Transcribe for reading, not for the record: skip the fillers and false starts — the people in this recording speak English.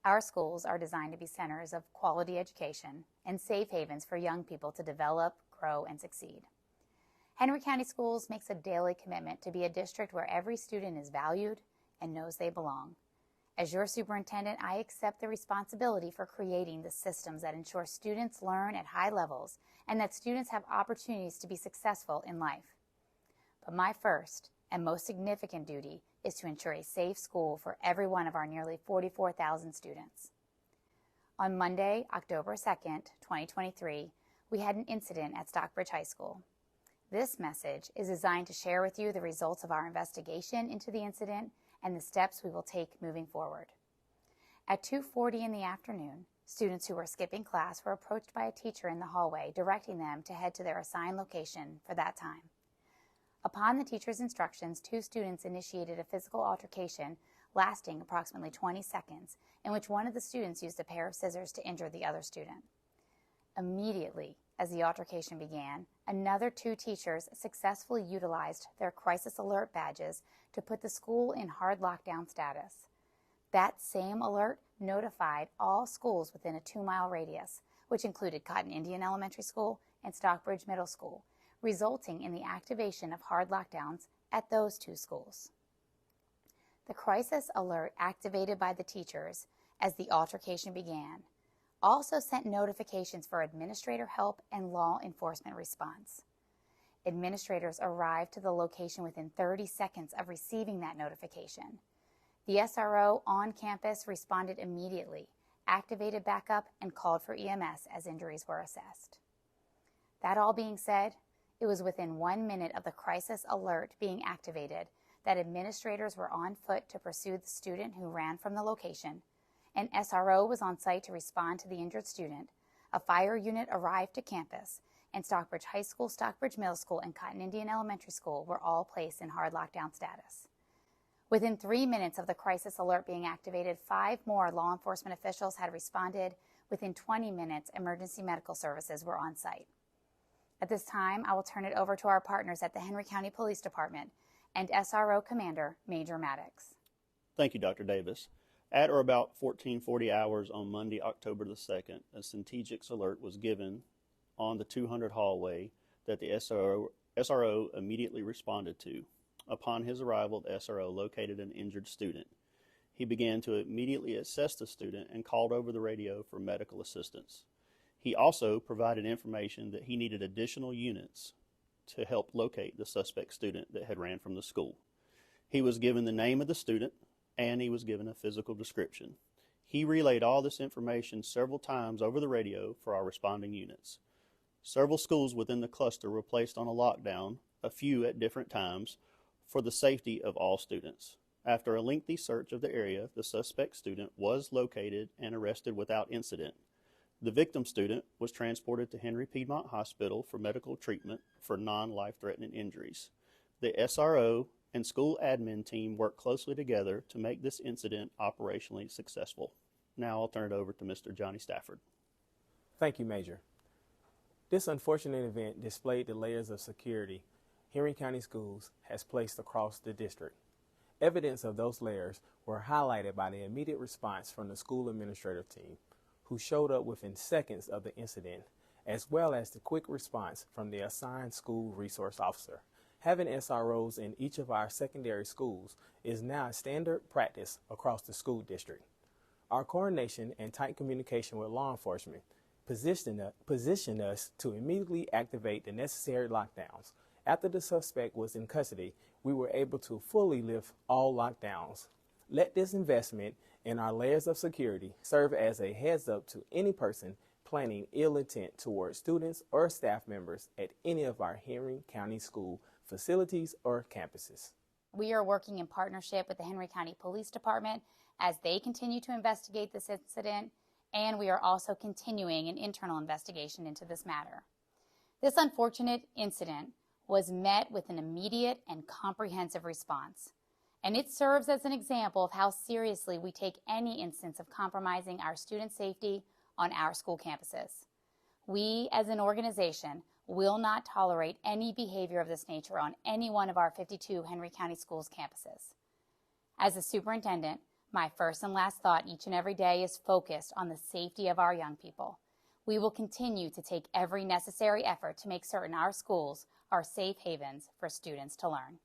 Our schools are designed to be centers of quality education and safe havens for young people to develop, grow, and succeed. Henry County Schools makes a daily commitment to be a district where every student is valued and knows they belong. As your superintendent, I accept the responsibility for creating the systems that ensure students learn at high levels and that students have opportunities to be successful in life. But my first and most significant duty is to ensure a safe school for every one of our nearly 44,000 students. On Monday, October 2nd, 2023, we had an incident at Stockbridge High School. This message is designed to share with you the results of our investigation into the incident and the steps we will take moving forward. At 2:40 in the afternoon, students who were skipping class were approached by a teacher in the hallway, directing them to head to their assigned location for that time. Upon the teacher's instructions, 2 students initiated a physical altercation lasting approximately 20 seconds, in which one of the students used a pair of scissors to injure the other student. Immediately, as the altercation began, another 2 teachers successfully utilized their crisis alert badges to put the school in hard lockdown status. That same alert notified all schools within a 2-mile radius, which included Cotton Indian Elementary School and Stockbridge Middle School, resulting in the activation of hard lockdowns at those 2 schools. The crisis alert activated by the teachers as the altercation began also sent notifications for administrator help and law enforcement response. Administrators arrived to the location within 30 seconds of receiving that notification. The SRO on campus responded immediately, activated backup, and called for EMS as injuries were assessed. That all being said, it was within 1 minute of the crisis alert being activated that administrators were on foot to pursue the student who ran from the location. An SRO was on site to respond to the injured student. A fire unit arrived to campus, and Stockbridge High School, Stockbridge Middle School, and Cotton Indian Elementary School were all placed in hard lockdown status. Within 3 minutes of the crisis alert being activated, 5 more law enforcement officials had responded. Within 20 minutes, emergency medical services were on site. At this time, I will turn it over to our partners at the Henry County Police Department and SRO Commander Major Maddox. Thank you, Dr. Davis. At or about 1440 hours on Monday, October the 2nd, a strategic alert was given on the 200 hallway that the SRO immediately responded to. Upon his arrival, the SRO located an injured student. He began to immediately assess the student and called over the radio for medical assistance. He also provided information that he needed additional units to help locate the suspect student that had ran from the school. He was given the name of the student, and he was given a physical description. He relayed all this information several times over the radio for our responding units. Several schools within the cluster were placed on a lockdown, a few at different times, for the safety of all students. After a lengthy search of the area, the suspect student was located and arrested without incident. The victim student was transported to Henry Piedmont Hospital for medical treatment for non-life-threatening injuries. The SRO and school admin team worked closely together to make this incident operationally successful. Now I'll turn it over to Mr. Johnnie Stafford. Thank you, Major. This unfortunate event displayed the layers of security Henry County Schools has placed across the district. Evidence of those layers were highlighted by the immediate response from the school administrative team, who showed up within seconds of the incident, as well as the quick response from the assigned school resource officer. Having SROs in each of our secondary schools is now a standard practice across the school district. Our coordination and tight communication with law enforcement positioned us to immediately activate the necessary lockdowns. After the suspect was in custody, we were able to fully lift all lockdowns. Let this investment in our layers of security serve as a heads up to any person planning ill intent towards students or staff members at any of our Henry County School facilities or campuses. We are working in partnership with the Henry County Police Department as they continue to investigate this incident, and we are also continuing an internal investigation into this matter. This unfortunate incident was met with an immediate and comprehensive response, and it serves as an example of how seriously we take any instance of compromising our student safety on our school campuses. We, as an organization, will not tolerate any behavior of this nature on any one of our 52 Henry County Schools campuses. As a superintendent, My first and last thought each and every day is focused on the safety of our young people. We will continue to take every necessary effort to make certain our schools are safe havens for students to learn.